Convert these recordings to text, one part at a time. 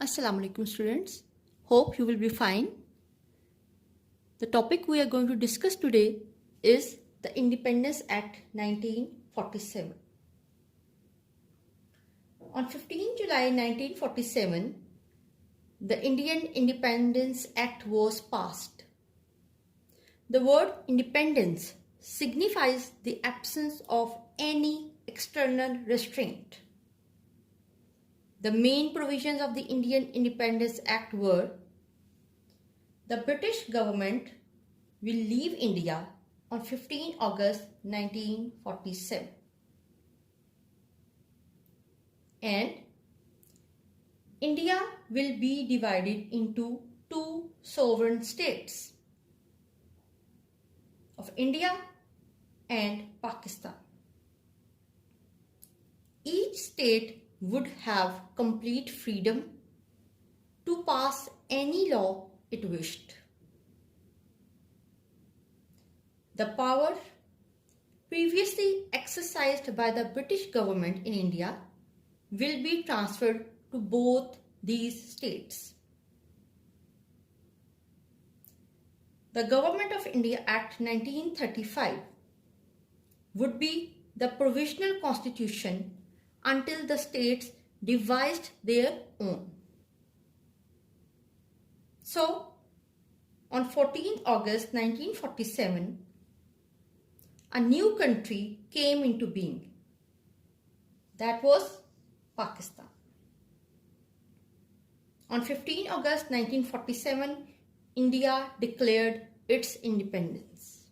Assalamu alaikum students. Hope you will be fine. The topic we are going to discuss today is the Independence Act 1947. On 15 July 1947, the Indian Independence Act was passed. The word independence signifies the absence of any external restraint. The main provisions of the Indian Independence Act were: the British government will leave India on 15 August 1947 and India will be divided into two sovereign states of India and Pakistan. Each state would have complete freedom to pass any law it wished. The power previously exercised by the British government in India will be transferred to both these states. The Government of India Act 1935 would be the provisional constitution until the states devised their own. So, on 14 August 1947, a new country came into being. That was Pakistan. On 15 August 1947, India declared its independence.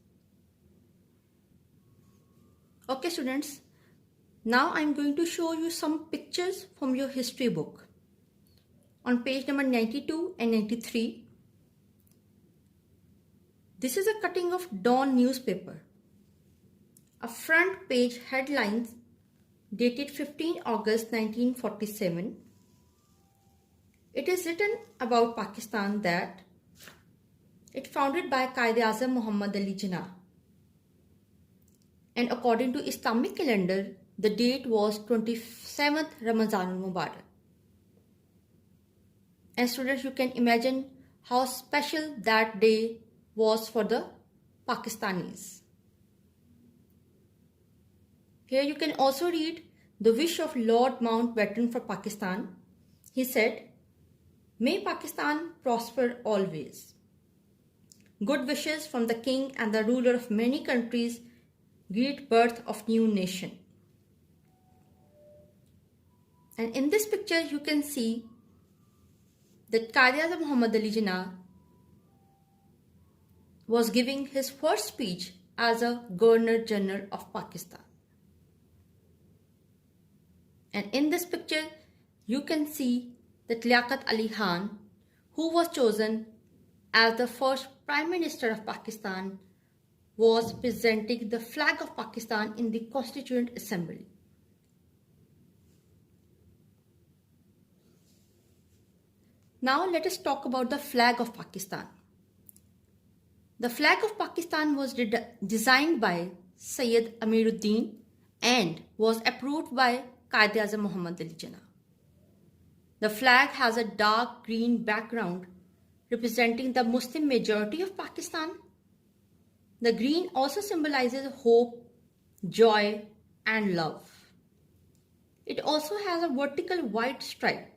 Okay students, now I am going to show you some pictures from your history book. On page number 92 and 93, this is a cutting of Dawn newspaper. A front page headlines dated 15 August 1947. It is written about Pakistan that it founded by Quaid-e-Azam Muhammad Ali Jinnah, and according to Islamic calendar, the date was 27th Ramazanul Mubarak. And students, you can imagine how special that day was for the Pakistanis. Here you can also read the wish of Lord Mountbatten for Pakistan. He said, "May Pakistan prosper always. Good wishes from the king and the ruler of many countries greet birth of new nation." And in this picture you can see that Quaid-e-Azam Muhammad Ali Jinnah was giving his first speech as a Governor General of Pakistan. And in this picture you can see that Liaquat Ali Khan, who was chosen as the first Prime Minister of Pakistan, was presenting the flag of Pakistan in the Constituent Assembly. Now let us talk about the flag of Pakistan. The flag of Pakistan was designed by Sayyid Amiruddin and was approved by Quaid-e-Azam Muhammad Ali Jinnah. The flag has a dark green background representing the Muslim majority of Pakistan. The green also symbolizes hope, joy, and love. It also has a vertical white stripe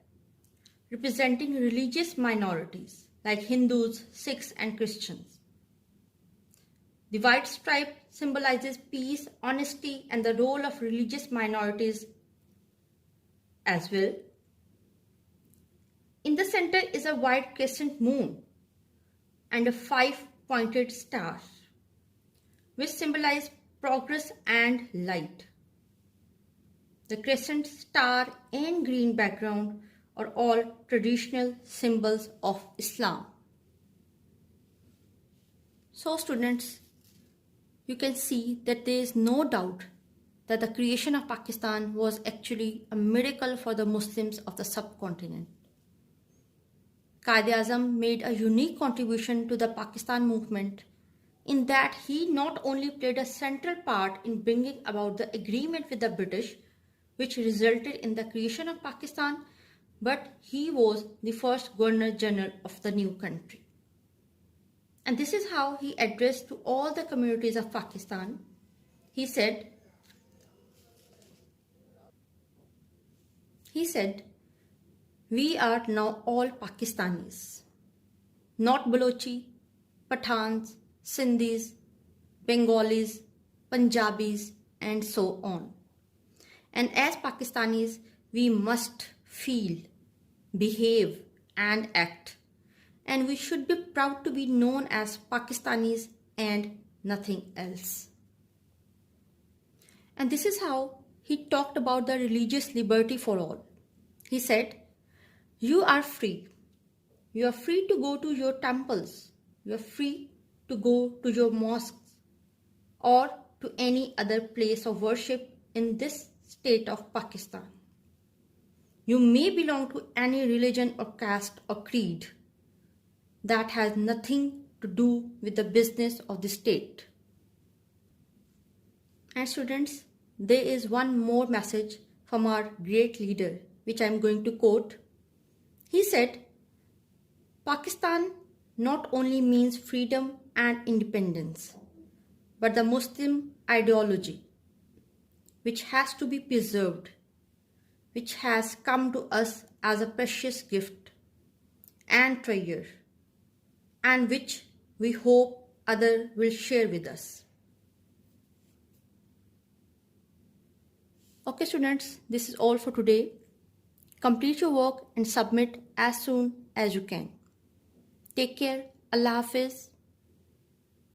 representing religious minorities like Hindus, Sikhs, and Christians. The white stripe symbolizes peace, honesty, and the role of religious minorities as well. In the center is a white crescent moon and a 5-pointed star, which symbolize progress and light. The crescent, star, and green background are all traditional symbols of Islam. So students, you can see that there is no doubt that the creation of Pakistan was actually a miracle for the Muslims of the subcontinent. Quaid-e-Azam made a unique contribution to the Pakistan movement in that he not only played a central part in bringing about the agreement with the British, which resulted in the creation of Pakistan, but he was the first Governor General of the new country. And this is how he addressed to all the communities of Pakistan. He said, we are now all Pakistanis, not Balochi, Pathans, Sindhis, Bengalis, Punjabis, and so on. And as Pakistanis, we must feel, behave, and act. And we should be proud to be known as Pakistanis and nothing else. And this is how he talked about the religious liberty for all. He said, you are free. You are free to go to your temples. You are free to go to your mosques or to any other place of worship in this state of Pakistan. You may belong to any religion or caste or creed. That has nothing to do with the business of the state. And students, there is one more message from our great leader, which I am going to quote. He said, Pakistan not only means freedom and independence, but the Muslim ideology, which has to be preserved, which has come to us as a precious gift and treasure, and which we hope others will share with us. Okay students, this is all for today. Complete your work and submit as soon as you can. Take care. Allah Hafiz.